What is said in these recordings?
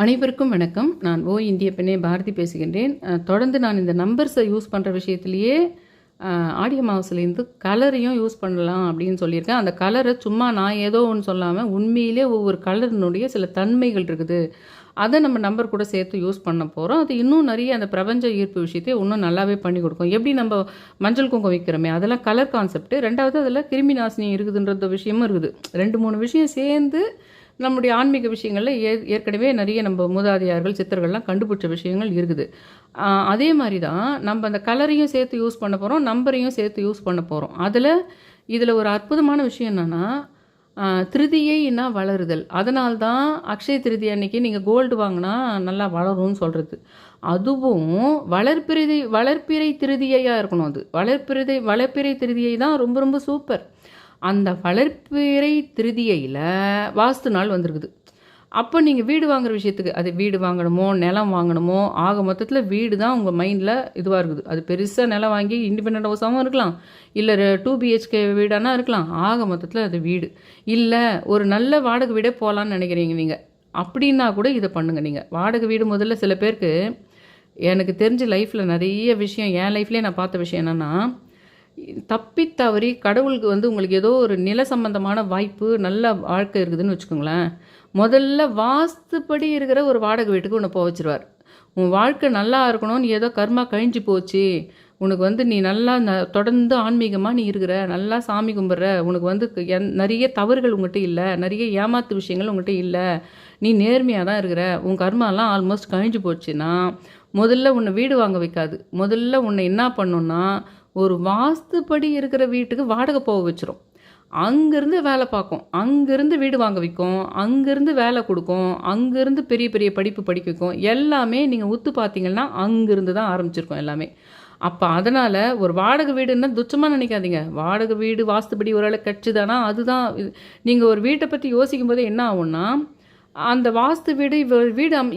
அனைவருக்கும் வணக்கம். நான் இந்திய பெண்ணே பாரதி பேசுகின்றேன். தொடர்ந்து நான் இந்த நம்பர்ஸை யூஸ் பண்ணுற விஷயத்திலேயே ஆடியோ மாவுஸ்லேருந்து கலரையும் யூஸ் பண்ணலாம் அப்படின்னு சொல்லியிருக்கேன். அந்த கலரை சும்மா நான் ஏதோ ஒன்று சொல்லாமல் உண்மையிலே ஒவ்வொரு கலரினுடைய சில தன்மைகள் இருக்குது. அதை நம்ம நம்பர் கூட சேர்த்து யூஸ் பண்ண போகிறோம். அது இன்னும் நிறைய அந்த பிரபஞ்ச ஈர்ப்பு விஷயத்தை இன்னும் நல்லாவே பண்ணி கொடுக்கும். எப்படி நம்ம மஞ்சள் குங்குமம் வைக்கிறோமே அதெல்லாம் கலர் கான்செப்ட். ரெண்டாவது அதில் கிருமி நாசினி இருக்குதுன்ற விஷயமும் இருக்குது. 2-3 விஷயம் சேர்ந்து நம்முடைய ஆன்மீக விஷயங்களில் ஏற்கனவே நிறைய நம்ம மூதாதையார்கள் சித்தர்கள்லாம் கண்டுபிடிச்ச விஷயங்கள் இருக்குது. அதே மாதிரி தான் நம்ம அந்த கலரையும் சேர்த்து யூஸ் பண்ண போகிறோம், நம்பரையும் சேர்த்து யூஸ் பண்ண போகிறோம். இதில் ஒரு அற்புதமான விஷயம் என்னென்னா, திருதியைன்னா வளருதல். அதனால தான் அக்ஷய திருதி அன்னைக்கு நீங்கள் கோல்டு வாங்கினா நல்லா வளரும்னு சொல்கிறது. அதுவும் வளர்ப்பிறை திருதியையாக இருக்கணும். அது வளர்ப்பிறை திருதியை தான் ரொம்ப ரொம்ப சூப்பர். அந்த வளர்ப்பிறை திருதியையில் வாஸ்து நாள் வந்திருக்குது. அப்போ நீங்கள் வீடு வாங்குகிற விஷயத்துக்கு, அது வீடு வாங்கணுமோ நிலம் வாங்கணுமோ, ஆக மொத்தத்தில் வீடு தான் உங்கள் மைண்டில் இதுவாக இருக்குது. அது பெருசாக நிலம் வாங்கி இண்டிபெண்ட் ஹவுஸாகவும் இருக்கலாம், இல்லை 2 BHK வீடானா இருக்கலாம். ஆக மொத்தத்தில் அது வீடு இல்லை, ஒரு நல்ல வாடகை வீடே போகலான்னு நினைக்கிறீங்க நீங்கள், அப்படின்னா கூட இதை பண்ணுங்கள். நீங்கள் வாடகை வீடு முதல்ல சில பேருக்கு, எனக்கு தெரிஞ்ச லைஃப்பில் நிறைய விஷயம், என் லைஃப்லேயே நான் பார்த்த விஷயம் என்னென்னா, தப்பி தவறி கடவுளுக்கு உங்களுக்கு ஏதோ ஒரு நில சம்பந்தமான வாய்ப்பு நல்ல வாழ்க்கை இருக்குதுன்னு வச்சுக்கோங்களேன், முதல்ல வாஸ்துப்படி இருக்கிற ஒரு வாடகை வீட்டுக்கு உன்னை போக வச்சிருவார். உன் வாழ்க்கை நல்லா இருக்கணும்னு ஏதோ கர்மா கழிஞ்சு போச்சு, உனக்கு நீ நல்லா தொடர்ந்து ஆன்மீகமாக நீ இருக்கிற, நல்லா சாமி கும்பிட்ற, உனக்கு நிறைய தவறுகள் உங்கள்கிட்ட இல்லை, நிறைய ஏமாத்து விஷயங்கள் உங்கள்கிட்ட இல்லை, நீ நேர்மையாக தான் இருக்கிற, உன் கர்மாலாம் ஆல்மோஸ்ட் கழிஞ்சு போச்சுன்னா முதல்ல உன்னை வீடு வாங்க வைக்காது. முதல்ல உன்னை என்ன பண்ணுன்னா, ஒரு வாஸ்துப்படி இருக்கிற வீட்டுக்கு வாடகை போக வச்சிரும். அங்கேருந்து வேலை பார்க்கும், அங்கேருந்து வீடு வாங்க வைக்கும், அங்கேருந்து வேலை கொடுக்கும், அங்கேருந்து பெரிய பெரிய படிப்பு படிக்க வைக்கும். எல்லாமே நீங்கள் உத்து பார்த்தீங்கன்னா அங்கேருந்து தான் ஆரம்பிச்சிருக்கோம் எல்லாமே. அப்போ அதனால் ஒரு வாடகை வீடுன்னா துச்சமாக நினைக்காதீங்க. வாடகை வீடு வாஸ்துப்படி ஒரு வேளை கட்சிதானா, அதுதான் நீங்கள் ஒரு வீட்டை பற்றி யோசிக்கும் போதே என்ன ஆகும்னா, அந்த வாஸ்து வீடு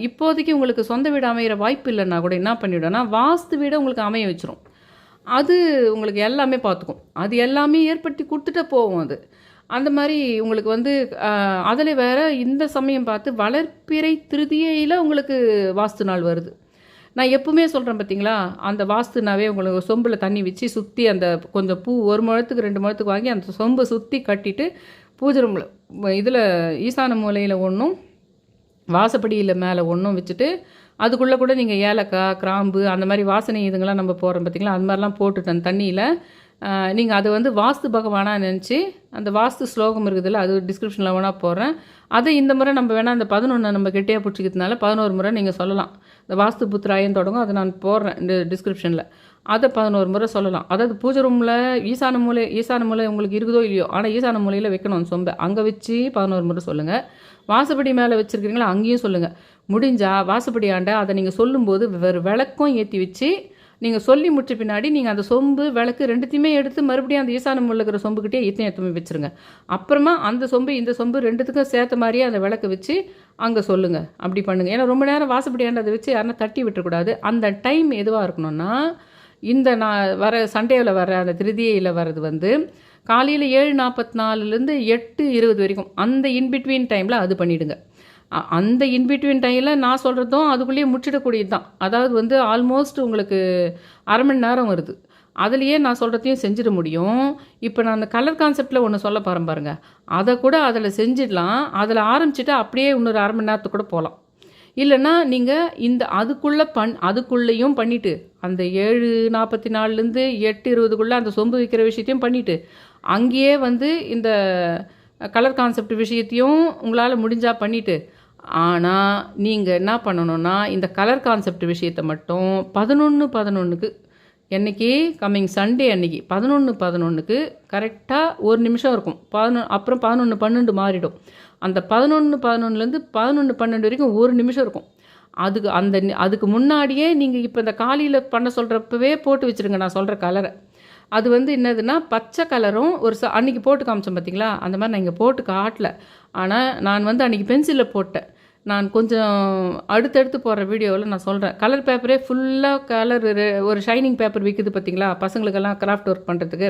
இப்போதைக்கு உங்களுக்கு சொந்த வீடு அமைகிற வாய்ப்பு இல்லைன்னா கூட என்ன பண்ணிவிடோன்னா, வாஸ்து வீடை உங்களுக்கு அமைய வச்சிரும். அது உங்களுக்கு எல்லாமே பார்த்துக்கும். அது எல்லாமே ஏற்படுத்தி கொடுத்துட்டே போகும் அது. அந்த மாதிரி உங்களுக்கு அதில் வேறு இந்த சமயம் பார்த்து வளர்ப்பிறை திருதியையில் உங்களுக்கு வாஸ்து நாள் வருது. நான் எப்பவுமே சொல்கிறேன் பார்த்தீங்களா, அந்த வாஸ்துனாவே உங்களுக்கு சொம்பில் தண்ணி வச்சு சுற்றி அந்த கொஞ்சம் பூ 1 முழத்துக்கு 2 முழத்துக்கு வாங்கி அந்த சொம்பை சுற்றி கட்டிட்டு பூஜை ரூமில் இதில் ஈசான மூலையில் ஒன்றும் வாசப்படியில் மேலே ஒன்றும் வச்சுட்டு, அதுக்குள்ளே கூட நீங்கள் ஏலக்காய், கிராம்பு, அந்த மாதிரி வாசனை இதுங்கெல்லாம் நம்ம போடுறோம் பார்த்திங்களா, அது மாதிரிலாம் போட்டுட்டு அந்த தண்ணியில் நீங்கள் அது வாஸ்து பகவானாக நினச்சி, அந்த வாஸ்து ஸ்லோகம் இருக்குதுல்ல, அது டிஸ்கிரிப்ஷனில் வேணால் போடுறேன். அதை இந்த முறை நம்ம வேணால் அந்த 11 நம்ம கெட்டியாக பிடிச்சிக்கிறதுனால 11 முறை நீங்கள் சொல்லலாம். இந்த வாஸ்து புத்திராயன்னு தொடங்கும், அதை நான் போடுறேன் இந்த டிஸ்கிரிப்ஷனில். அதை 11 முறை சொல்லலாம். அதாவது பூஜை ரூமில் ஈசான மூலை உங்களுக்கு இருக்குதோ இல்லையோ, ஆனால் ஈசான மூலையில் வைக்கணும் சொம்பை, அங்கே வச்சு 11 முறை சொல்லுங்கள். வாசப்படி மேலே வச்சுருக்கிறீங்களா அங்கேயும் சொல்லுங்கள். முடிஞ்சால் வாசப்படி ஆண்ட அதை நீங்கள் சொல்லும்போது வேறு விளக்கும் ஏற்றி வச்சு நீங்கள் சொல்லி முடிச்ச பின்னாடி நீங்கள் அந்த சொம்பு விளக்கு ரெண்டுத்தையுமே எடுத்து மறுபடியும் அந்த ஈசான மூலையில் இருக்கிற சொம்புக்கிட்டே எடுத்துமே வச்சுருங்க. அப்புறமா அந்த சொம்பு இந்த சொம்பு ரெண்டுத்துக்கும் சேர்த்த மாதிரியே அந்த விளக்கு வச்சு அங்கே சொல்லுங்கள். அப்படி பண்ணுங்கள். ஏன்னா ரொம்ப நேரம் வாசப்படி ஆண்ட அதை வச்சு யாருன்னா தட்டி விட்டுறக்கூடாது. அந்த டைம் எதுவாக இருக்கணும்னா, இந்த நான் வர சண்டேவில் வர அந்த திருதியில் வர்றது காலையில் 7:44லேருந்து 8:20 வரைக்கும், அந்த இன்பிட்வீன் டைமில் அது பண்ணிவிடுங்க. அந்த இன்பிட்வீன் டைமில் நான் சொல்கிறதும் அதுக்குள்ளேயே முடிச்சிடக்கூடியது தான். அதாவது ஆல்மோஸ்ட் உங்களுக்கு அரை மணி நேரம் வருது. அதுலேயே நான் சொல்கிறதையும் செஞ்சிட முடியும். இப்போ நான் அந்த கலர் கான்செப்டில் ஒன்று சொல்ல போகிறேன் பாருங்கள், அதை கூட அதில் செஞ்சிடலாம். அதில் ஆரம்பிச்சுட்டு அப்படியே இன்னொரு அரை மணி நேரத்துக்கு கூட போகலாம். இல்லைன்னா நீங்கள் அதுக்குள்ளேயும் பண்ணிவிட்டு அந்த 7:44லேருந்து 8:20க்குள்ளே அந்த சொம்பு வைக்கிற விஷயத்தையும் பண்ணிவிட்டு அங்கேயே இந்த கலர் கான்செப்ட் விஷயத்தையும் உங்களால் முடிஞ்சால் பண்ணிவிட்டு, ஆனால் நீங்கள் என்ன பண்ணணுன்னா, இந்த கலர் கான்செப்ட் விஷயத்தை மட்டும் 11:11க்கு என்றைக்கு கம்மிங் சண்டே அன்றைக்கி 11:11க்கு கரெக்டாக 1 நிமிஷம் இருக்கும். அப்புறம் 11:12 மாறிடும். அந்த 11:11லேருந்து 11:12 வரைக்கும் 1 நிமிஷம் இருக்கும். அதுக்கு முன்னாடியே நீங்கள் இப்போ இந்த காலையில் பண்ண சொல்கிறப்பவே போட்டு வச்சுருங்க நான் சொல்கிற கலரை. அது என்னதுன்னா பச்சை கலரும் அன்றைக்கி போட்டு காமிச்சோம் பார்த்தீங்களா, அந்த மாதிரி நான் இங்கே போட்டு காட்டல. ஆனால் நான் அன்றைக்கி பென்சிலில் போட்டேன். நான் கொஞ்சம் அடுத்தடுத்து போடுற வீடியோவில் நான் சொல்கிறேன். கலர் பேப்பரே ஃபுல்லாக ஒரு ஷைனிங் பேப்பர் விற்குது பார்த்தீங்களா, பசங்களுக்கெல்லாம் கிராஃப்ட் ஒர்க் பண்ணுறதுக்கு.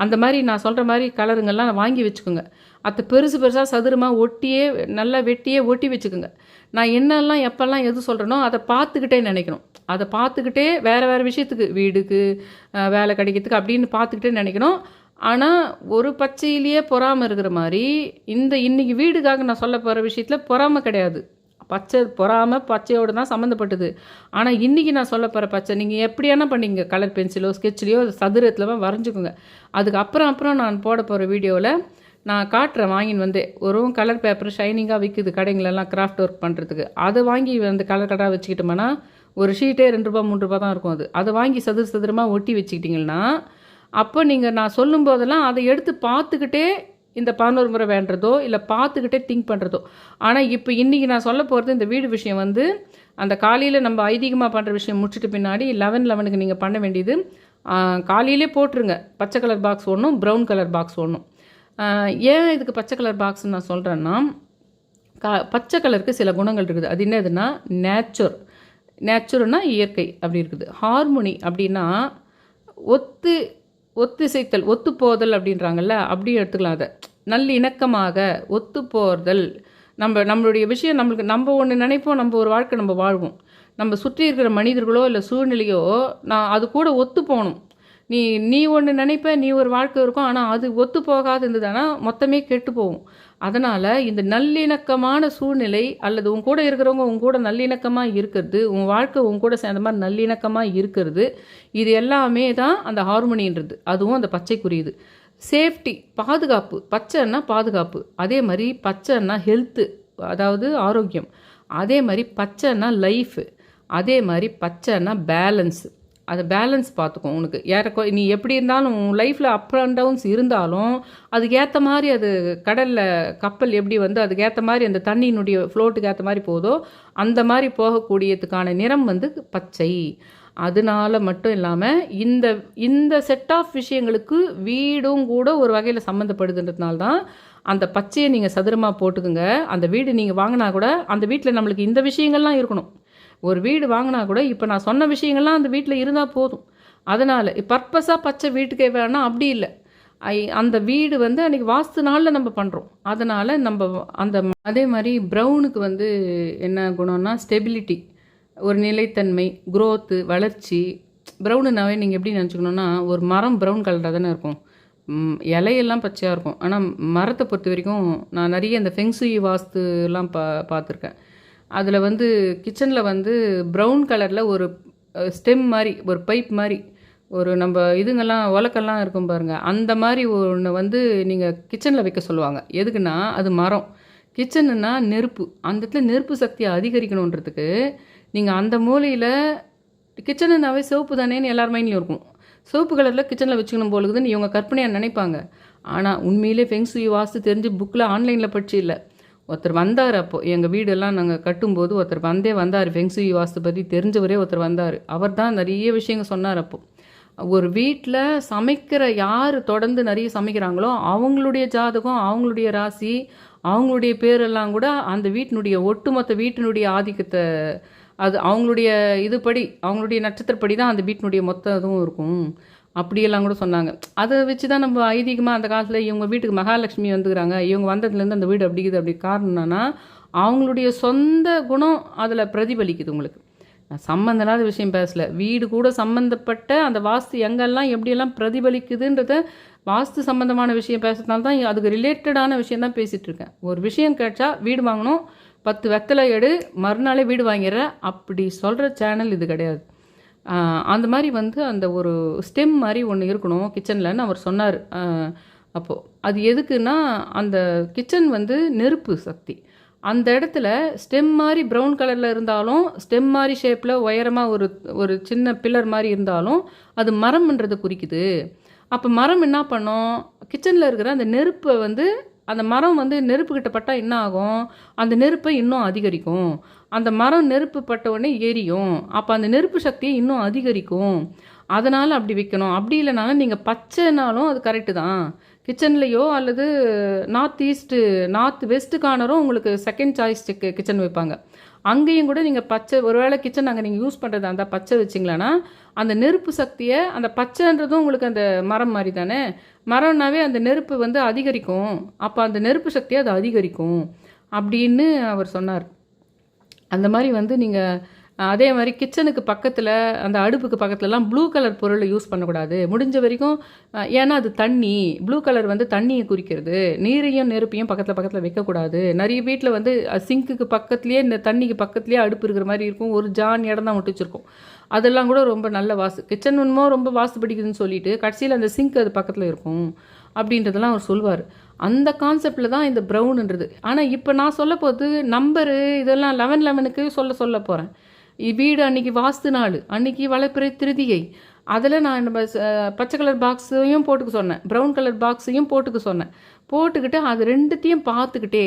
அந்த மாதிரி நான் சொல்கிற மாதிரி கலருங்கள்லாம் வாங்கி வச்சுக்கோங்க. அதை பெருசாக சதுரமாக நல்லா வெட்டியே ஒட்டி வச்சுக்கோங்க. நான் என்னெல்லாம் எப்போல்லாம் எது சொல்கிறேனோ அதை பார்த்துக்கிட்டே நினைக்கணும். அதை பார்த்துக்கிட்டே வேறு விஷயத்துக்கு வீடுக்கு வேலை கிடைக்கிறதுக்கு அப்படின்னு பார்த்துக்கிட்டே நினைக்கணும். ஆனால் ஒரு பச்சையிலேயே பொறாமல் இருக்கிற மாதிரி இன்றைக்கி வீடுக்காக நான் சொல்ல போகிற விஷயத்தில் பொறாமை கிடையாது. பொறாமை பச்சையோடு தான் சம்மந்தப்பட்டது. ஆனால் இன்றைக்கி நான் சொல்ல போகிற பச்சை நீங்கள் எப்படியானா பண்ணிங்க, கலர் பென்சிலோ ஸ்கெட்ச்லேயோ சதுரத்தில் வரைஞ்சிக்கோங்க. அப்புறம் நான் போட போகிற வீடியோவில் நான் காட்டுறேன். வாங்கின்னு வந்து ஒரு கலர் பேப்பர் ஷைனிங்காக விற்குது கடைங்களெல்லாம் கிராஃப்ட் ஒர்க் பண்ணுறதுக்கு. அதை வாங்கி வந்து கலர் கலராக வச்சுக்கிட்டோம்னா ஒரு ஷீட்டே 2 ரூபா 3 ரூபா தான் இருக்கும். அதை வாங்கி சதுரமாக ஒட்டி வச்சுக்கிட்டிங்கன்னா அப்போ நீங்கள் நான் சொல்லும் போதெல்லாம் அதை எடுத்து பார்த்துக்கிட்டே இந்த 11 முறை வேண்டுறதோ இல்லை பார்த்துக்கிட்டே திங்க் பண்ணுறதோ. ஆனால் இப்போ இன்றைக்கி நான் சொல்ல போகிறது இந்த வீடு விஷயம் வந்து அந்த காலையில் நம்ம ஐதீகமாக பண்ணுற விஷயம் முடிச்சுட்டு பின்னாடி 11:11க்கு நீங்கள் பண்ண வேண்டியது காலையிலே போட்டுருங்க. பச்சை கலர் பாக்ஸ் ஒன்றும் ப்ரௌன் கலர் பாக்ஸ் ஒன்றும். ஏன் இதுக்கு பச்சை கலர் பாக்ஸ்ன்னு நான் சொல்கிறேன்னா பச்சை கலருக்கு சில குணங்கள் இருக்குது. அது என்னதுன்னா நேச்சுரல்னா இயற்கை அப்படி இருக்குது. ஹார்மோனி அப்படின்னா ஒத்திசைத்தல் ஒத்துப்போதல் அப்படின்றாங்கல்ல, அப்படியே எடுத்துக்கலாம். அதை நல்லிணக்கமாக ஒத்துப்போதல். நம்மளுடைய விஷயம் நம்ம ஒன்று நினைப்போம், நம்ம ஒரு வாழ்க்கை நம்ம வாழ்வோம். நம்ம சுற்றி இருக்கிற மனிதர்களோ இல்லை சூழ்நிலையோ அது கூட ஒத்து போகணும். நீ ஒன்று நினைப்ப, நீ ஒரு வாழ்க்கை இருக்கும், ஆனால் அது ஒத்து போகாது இருந்ததுன்னா மொத்தமே கெட்டு போகும். அதனால் இந்த நல்லிணக்கமான சூழ்நிலை அல்லது உன் கூட இருக்கிறவங்க உன் கூட நல்லிணக்கமாக இருக்கிறது, உன் வாழ்க்கை உன் கூட சேர்ந்த மாதிரி நல்லிணக்கமாக இருக்கிறது, இது எல்லாமே தான் அந்த ஹார்மோனின்றது. அதுவும் அந்த பச்சைக்குரியது. சேஃப்டி, பாதுகாப்பு. பச்சைன்னா பாதுகாப்பு. அதே மாதிரி பச்சைன்னா ஹெல்த்து, அதாவது ஆரோக்கியம். அதே மாதிரி பச்சைன்னா லைஃபு. அதே மாதிரி பச்சைன்னா பேலன்ஸு. அதை பேலன்ஸ் பார்த்துக்கும். உனக்கு நீ எப்படி இருந்தாலும் உன் லைஃப்பில் அப் அண்ட் டவுன்ஸ் இருந்தாலும் அதுக்கேற்ற மாதிரி அது கடலில் கப்பல் எப்படி வந்து அதுக்கேற்ற மாதிரி அந்த தண்ணியினுடைய ஃப்ளோட்டுக்கு ஏற்ற மாதிரி போதோ அந்த மாதிரி போகக்கூடியதுக்கான நிறம் வந்து பச்சை. அதனால மட்டும் இல்லாமல் இந்த செட் ஆஃப் விஷயங்களுக்கு வீடும் கூட ஒரு வகையில் சம்மந்தப்படுதுன்றதுனால தான் அந்த பச்சையை நீங்கள் சதுரமாக போட்டுக்குங்க. அந்த வீடு நீங்கள் வாங்கினா கூட அந்த வீட்டில் நம்மளுக்கு இந்த விஷயங்கள்லாம் இருக்கணும். ஒரு வீடு வாங்கினா கூட இப்போ நான் சொன்ன விஷயங்கள்லாம் அந்த வீட்டில் இருந்தால் போதும். அதனால் பர்பஸாக பச்சை வீட்டுக்கே வேணாம் அப்படி இல்லை. அந்த வீடு வந்து அன்றைக்கி வாஸ்து நாளில் நம்ம பண்ணுறோம். அதனால் நம்ம அதே மாதிரி ப்ரௌனுக்கு வந்து என்ன குணம்னா ஸ்டெபிலிட்டி, ஒரு நிலைத்தன்மை, குரோத்து, வளர்ச்சி. ப்ரௌனுனாவே நீங்கள் எப்படி நினச்சிக்கணுன்னா ஒரு மரம் ப்ரௌன் கலராக தானே இருக்கும், இலையெல்லாம் பச்சையாக இருக்கும். ஆனால் மரத்தை பொறுத்த வரைக்கும் நான் நிறைய இந்த ஃபெங்சுயி வாஸ்துலாம் பார்த்துருக்கேன். அதில் வந்து கிச்சனில் வந்து ப்ரௌன் கலரில் ஒரு ஸ்டெம் மாதிரி ஒரு பைப் மாதிரி ஒரு நம்ம இதுங்கெல்லாம் உலக்கெல்லாம் இருக்கும் பாருங்கள், அந்த மாதிரி ஒன்று வந்து நீங்கள் கிச்சனில் வைக்க சொல்லுவாங்க. எதுக்குன்னா அது மரம். கிச்சனுன்னா நெருப்பு. அந்த இடத்துல நெருப்பு சக்தியை அதிகரிக்கணுன்றதுக்கு நீங்கள் அந்த மூலையில் கிச்சனுனாவே சிவப்பு தானேன்னு எல்லார் மைண்ட்லையும் இருக்கும். சிவப்பு கலரில் கிச்சனில் வச்சுக்கணும் போலுக்குதுன்னு இவங்க கற்பனையாக நினைப்பாங்க. ஆனால் உண்மையிலே ஃபெங்சுயி வாஸ்து தெரிஞ்சு புக்கில் ஆன்லைனில் படிச்சு இல்லை. ஒருத்தர் வந்தார். அப்போது எங்கள் வீடெல்லாம் நாங்கள் கட்டும்போது ஒருத்தர் வந்தார். ஃபெங்சுயி வாஸ்து பற்றி தெரிஞ்சவரே ஒருத்தர் வந்தார். அவர் தான் நிறைய விஷயங்கள் சொன்னார். அப்போது ஒரு வீட்டில் சமைக்கிற யார் தொடர்ந்து நிறைய சமைக்கிறாங்களோ அவங்களுடைய ஜாதகம், அவங்களுடைய ராசி, அவங்களுடைய பேரெல்லாம் கூட அந்த வீட்டினுடைய ஒட்டுமொத்த வீட்டினுடைய ஆதிக்கத்தை அது அவங்களுடைய இதுபடி அவங்களுடைய நட்சத்திரப்படி தான் அந்த வீட்டினுடைய மொத்த இதுவும் இருக்கும். அப்படியெல்லாம் கூட சொன்னாங்க. அதை வச்சு தான் நம்ம ஐதீகமாக அந்த காலத்தில் இவங்க வீட்டுக்கு மகாலட்சுமி வந்துக்கிறாங்க, இவங்க வந்ததுலேருந்து அந்த வீடு அப்படிக்குது. அப்படி காரணம் என்னன்னா அவங்களுடைய சொந்த குணம் அதில் பிரதிபலிக்குது. உங்களுக்கு நான் சம்மந்தம் இல்லாத விஷயம் பேசலை. வீடு கூட சம்மந்தப்பட்ட அந்த வாஸ்து எங்கெல்லாம் எப்படியெல்லாம் பிரதிபலிக்குதுன்றத வாஸ்து சம்மந்தமான விஷயம் பேசுறதுனால தான் அதுக்கு ரிலேட்டடான விஷயம் தான் பேசிகிட்டு இருக்கேன். ஒரு விஷயம் கேட்டா வீடு வாங்கணும், 10 வெத்தலை எடு, மறுநாளே வீடு வாங்கிடுற அப்படி சொல்கிற சேனல் இது கிடையாது. அந்த மாதிரி வந்து அந்த ஒரு ஸ்டெம் மாதிரி ஒன்று இருக்கணும் கிச்சனில்னு அவர் சொன்னார். அப்போது அது எதுக்குன்னா அந்த கிச்சன் வந்து நெருப்பு சக்தி. அந்த இடத்துல ஸ்டெம் மாதிரி ப்ரௌன் கலரில் இருந்தாலும் ஸ்டெம் மாதிரி ஷேப்பில் உயரமாக ஒரு சின்ன பில்லர் மாதிரி இருந்தாலும் அது மரம்ன்றது குறிக்குது. அப்போ மரம் என்ன பண்ணும், கிச்சனில் இருக்கிற அந்த நெருப்பை வந்து அந்த மரம் வந்து நெருப்புக்கிட்ட பட்டால் என்ன ஆகும், அந்த நெருப்பை இன்னும் அதிகரிக்கும். அந்த மரம் நெருப்பு பட்ட உடனே எரியும். அப்போ அந்த நெருப்பு சக்தியை இன்னும் அதிகரிக்கும். அதனால் அப்படி வைக்கணும். அப்படி இல்லைனாலும் நீங்கள் பச்சைனாலும் அது கரெக்டு தான். கிச்சன்லேயோ அல்லது நார்த் வெஸ்ட்டு கார்னரும் உங்களுக்கு செகண்ட் சாய்ஸ் கிச்சன் வைப்பாங்க. அங்கேயும் கூட நீங்கள் பச்சை, ஒருவேளை கிச்சன் அங்கே நீங்கள் யூஸ் பண்ணுறதா இருந்தால் பச்சை வச்சிங்களான்னா அந்த நெருப்பு சக்தியை, அந்த பச்சைன்றதும் உங்களுக்கு அந்த மரம் மாதிரி தானே, மரம்னாவே அந்த நெருப்பு வந்து அதிகரிக்கும். அப்போ அந்த நெருப்பு சக்தியை அது அதிகரிக்கும் அப்படின்னு அவர் சொன்னார். அந்த மாதிரி வந்து நீங்கள் அதே மாதிரி கிச்சனுக்கு பக்கத்தில் அந்த அடுப்புக்கு பக்கத்துலலாம் ப்ளூ கலர் பொருளை யூஸ் பண்ணக்கூடாது முடிஞ்ச வரைக்கும். ஏன்னா அது தண்ணி, ப்ளூ கலர் வந்து தண்ணியை குறிக்கிறது. நீரையும் நெருப்பையும் பக்கத்தில் பக்கத்தில் வைக்கக்கூடாது. நிறைய வீட்டில் வந்து சிங்க்குக்கு பக்கத்துலேயே இந்த தண்ணிக்கு பக்கத்துலேயே அடுப்பு இருக்கிற மாதிரி இருக்கும். ஒரு ஜான் இடம் தான் விட்டு வச்சுருக்கோம். அதெல்லாம் கூட ரொம்ப நல்ல வாசு. கிச்சன் ஒன்றுமோ ரொம்ப வாசு பிடிக்குதுன்னு சொல்லிட்டு கடைசியில் அந்த சிங்க் அது பக்கத்தில் இருக்கும் அப்படின்றதெல்லாம் அவர் சொல்வார். அந்த கான்செப்டில் தான் இந்த ப்ரௌனுன்றது. ஆனால் இப்போ நான் சொல்ல போது நம்பரு இதெல்லாம் 11/11க்கு சொல்ல போகிறேன். வீடு அன்றைக்கி வாஸ்து நாள், அன்றைக்கி வளர்ப்பிறை திருதிகை. அதில் நான் நம்ம பச்சை கலர் பாக்ஸையும் போட்டுக்க சொன்னேன், ப்ரௌன் கலர் பாக்ஸையும் போட்டுக்க சொன்னேன். போட்டுக்கிட்டு அது ரெண்டுத்தையும் பார்த்துக்கிட்டே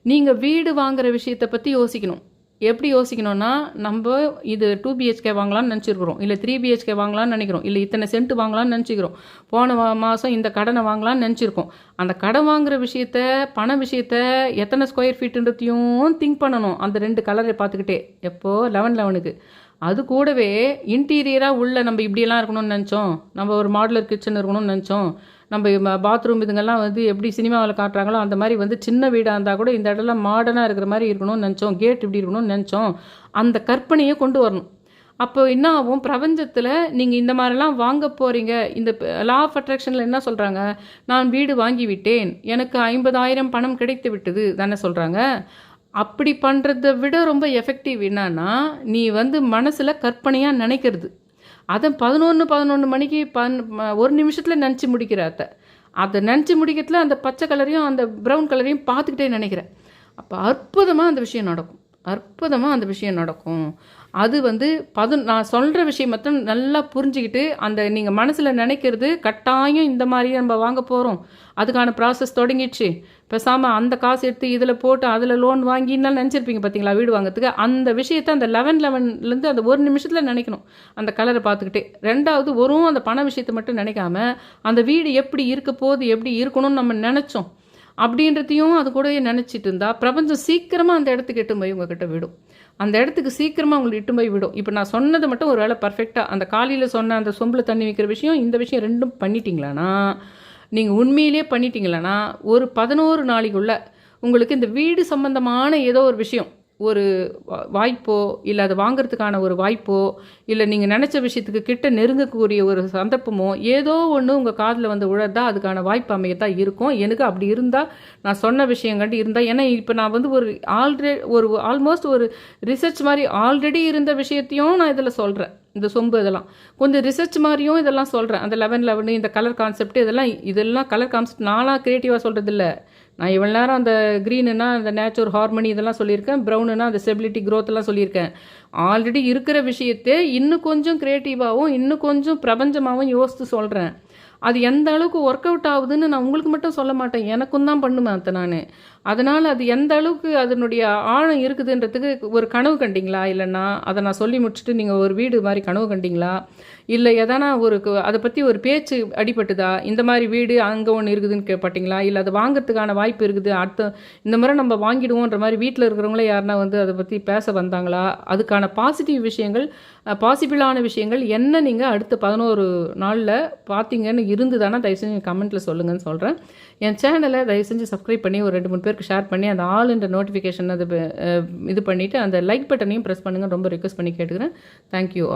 நீங்கள் வீடு வாங்குகிற விஷயத்தை பற்றி யோசிக்கணும். எப்படி யோசிக்கணும்னா, நம்ம இது 2 BHK வாங்கலாம்னு நினச்சிருக்கிறோம், இல்லை 3 BHK வாங்கலாம்னு நினைக்கிறோம், இல்லை இத்தனை சென்ட் வாங்கலாம்னு நினச்சிக்கிறோம், போன மாதம் இந்த கடனை வாங்கலாம்னு நினச்சிருக்கோம். அந்த கடன் வாங்குகிற விஷயத்த, பண விஷயத்த, எத்தனை ஸ்கொயர் ஃபீட்டுன்றதையும் திங்க் பண்ணணும். அந்த 2 கலரை பார்த்துக்கிட்டே எப்போது 11/11க்கு. அது கூடவே இன்டீரியராக உள்ள நம்ம இப்படியெல்லாம் இருக்கணும்னு நினச்சோம், நம்ம ஒரு மாடுலர் கிச்சன் இருக்கணும்னு நினச்சோம், நம்ம பாத்ரூம் இதுங்கெல்லாம் வந்து எப்படி சினிமாவில் காட்டுறாங்களோ அந்த மாதிரி வந்து சின்ன வீடாக இருந்தால் கூட இந்த இடத்துல மாடர்னாக இருக்கிற மாதிரி இருக்கணும்னு நினச்சோம், கேட் இப்படி இருக்கணும்னு நினச்சோம். அந்த கற்பனையை கொண்டு வரணும். அப்போ என்ன ஆகும், பிரபஞ்சத்தில் நீங்கள் இந்த மாதிரிலாம் வாங்க போகிறீங்க. இந்த லா ஆஃப் அட்ராக்ஷனில் என்ன சொல்கிறாங்க, நான் வீடு வாங்கி விட்டேன், எனக்கு 50,000 பணம் கிடைத்து விட்டது தானே சொல்கிறாங்க. அப்படி பண்ணுறதை விட ரொம்ப எஃபெக்டிவ் என்னன்னா, நீ வந்து மனசில் கற்பனையாக நினைக்கிறது. அதை 11 மணிக்கு 1 நிமிஷத்தில் நினச்சி முடிக்கிற அதை நினச்சி முடிக்கிறதுல அந்த பச்சை கலரையும் அந்த ப்ரௌன் கலரையும் பார்த்துக்கிட்டே நினைக்கிறேன். அப்போ அற்புதமாக அந்த விஷயம் நடக்கும், அற்புதமாக அந்த விஷயம் நடக்கும். அது வந்து நான் சொல்கிற விஷயம் மட்டும் நல்லா புரிஞ்சுக்கிட்டு, அந்த நீங்கள் மனசில் நினைக்கிறது கட்டாயம் இந்த மாதிரி நம்ம வாங்க போகிறோம், அதுக்கான ப்ராசஸ் தொடங்கிடுச்சு, பேசாமல் அந்த காசு எடுத்து இதில் போட்டு அதில் லோன் வாங்கினாலும் நினச்சிருப்பீங்க பார்த்தீங்களா வீடு வாங்கிறதுக்கு. அந்த விஷயத்தை அந்த 11/11லேருந்து அந்த 1 நிமிஷத்தில் நினைக்கணும், அந்த கலரை பார்த்துக்கிட்டே. ரெண்டாவது, அந்த பண விஷயத்தை மட்டும் நினைக்காம அந்த வீடு எப்படி இருக்க போகுது, எப்படி இருக்கணும்னு நம்ம நினச்சோம் அப்படின்றதையும் அது கூடவே நினச்சிட்டு இருந்தால் பிரபஞ்சம் சீக்கிரமாக அந்த இடத்துக்கு எட்டு போய் உங்ககிட்ட விடும். அந்த இடத்துக்கு சீக்கிரமாக உங்களுக்கு இட்டு போய் விடும். இப்போ நான் சொன்னது மட்டும் ஒரு வேளை பர்ஃபெக்டாக அந்த காலையில் சொன்ன அந்த சொம்பில் தண்ணி வைக்கிற விஷயம், இந்த விஷயம் ரெண்டும் பண்ணிட்டீங்களானா, நீங்கள் உண்மையிலே பண்ணிட்டீங்களானா, ஒரு 11 நாளைக்குள்ள உங்களுக்கு இந்த வீடு சம்பந்தமான ஏதோ ஒரு விஷயம், ஒரு வாய்ப்போ, இல்லை அதை வாங்கிறதுக்கான ஒரு வாய்ப்போ, இல்லை நீங்கள் நினச்ச விஷயத்துக்கு கிட்ட நெருங்கக்கூடிய ஒரு சந்தர்ப்பமோ ஏதோ ஒன்று உங்கள் காதில் வந்து உழறதா அதுக்கான வாய்ப்பு அமையத்தான் இருக்கும். எனக்கு அப்படி இருந்தால், நான் சொன்ன விஷயங்கண்டு இருந்தால், ஏன்னா இப்போ நான் வந்து ஆல்மோஸ்ட் ஒரு ரிசர்ச் மாதிரி ஆல்ரெடி இருந்த விஷயத்தையும் நான் இதில் சொல்கிறேன். இந்த சொம்பு இதெல்லாம் கொஞ்சம் ரிசர்ச் மாதிரியும் இதெல்லாம் சொல்கிறேன். அந்த 11/11 இந்த கலர் கான்செப்ட் இதெல்லாம் கலர் கான்செப்ட் நானாக க்ரியேட்டிவாக சொல்கிறது இல்லை. நான் இவ்வளோ நேரம் அந்த க்ரீனுன்னா அந்த நேச்சுரல் ஹார்மனி இதெல்லாம் சொல்லியிருக்கேன், ப்ரௌனுன்னா அந்த ஸ்டெபிலிட்டி க்ரோத்தெல்லாம் சொல்லியிருக்கேன். ஆல்ரெடி இருக்கிற விஷயத்தை இன்னும் கொஞ்சம் க்ரியேட்டிவாகவும் இன்னும் கொஞ்சம் பிரபஞ்சமாகவும் யோசித்து சொல்கிறேன். அது எந்த அளவுக்கு ஒர்க் அவுட் ஆகுதுன்னு நான் உங்களுக்கு மட்டும் சொல்ல மாட்டேன், எனக்கும் தான் பண்ணுவேன் அதை நான். அதனால் அது எந்த அளவுக்கு அதனுடைய ஆழம் இருக்குதுன்றதுக்கு ஒரு கனவு கண்டிங்களா, இல்லைன்னா அதை நான் சொல்லி முடிச்சுட்டு நீங்கள் ஒரு வீடு மாதிரி கனவு கண்டிங்களா, இல்லை எதனா அதை பற்றி ஒரு பேச்சு அடிபட்டுதா, இந்த மாதிரி வீடு அங்கே ஒன்று இருக்குதுன்னு கேட்பட்டிங்களா, இல்லை அதை வாங்கிறதுக்கான வாய்ப்பு இருக்குது, இந்த முறை நம்ம வாங்கிடுவோன்ற மாதிரி வீட்டில் இருக்கிறவங்களே யாருன்னா வந்து அதை பற்றி பேச வந்தாங்களா, அதுக்கான பாசிட்டிவ் விஷயங்கள், பாசிபிளான விஷயங்கள் என்ன நீங்கள் அடுத்த 11 நாளில் பார்த்தீங்கன்னு இருந்துதானா தயவு செஞ்சு கமெண்ட்டில் சொல்லுங்கன்னு சொல்கிறேன். என் சேனலை தயவு செஞ்சு சப்ஸ்கிரைப் பண்ணி ஒரு 2-3 பேருக்கு ஷேர் பண்ணி அந்த ஆல்ன்ற நோட்டிஃபிகேஷன் அது இது பண்ணிவிட்டு அந்த லைக் பட்டனையும் ப்ரெஸ் பண்ணுங்கள், ரொம்ப ரிக்வெஸ்ட் பண்ணி கேட்டுக்கிறேன். Thank you all.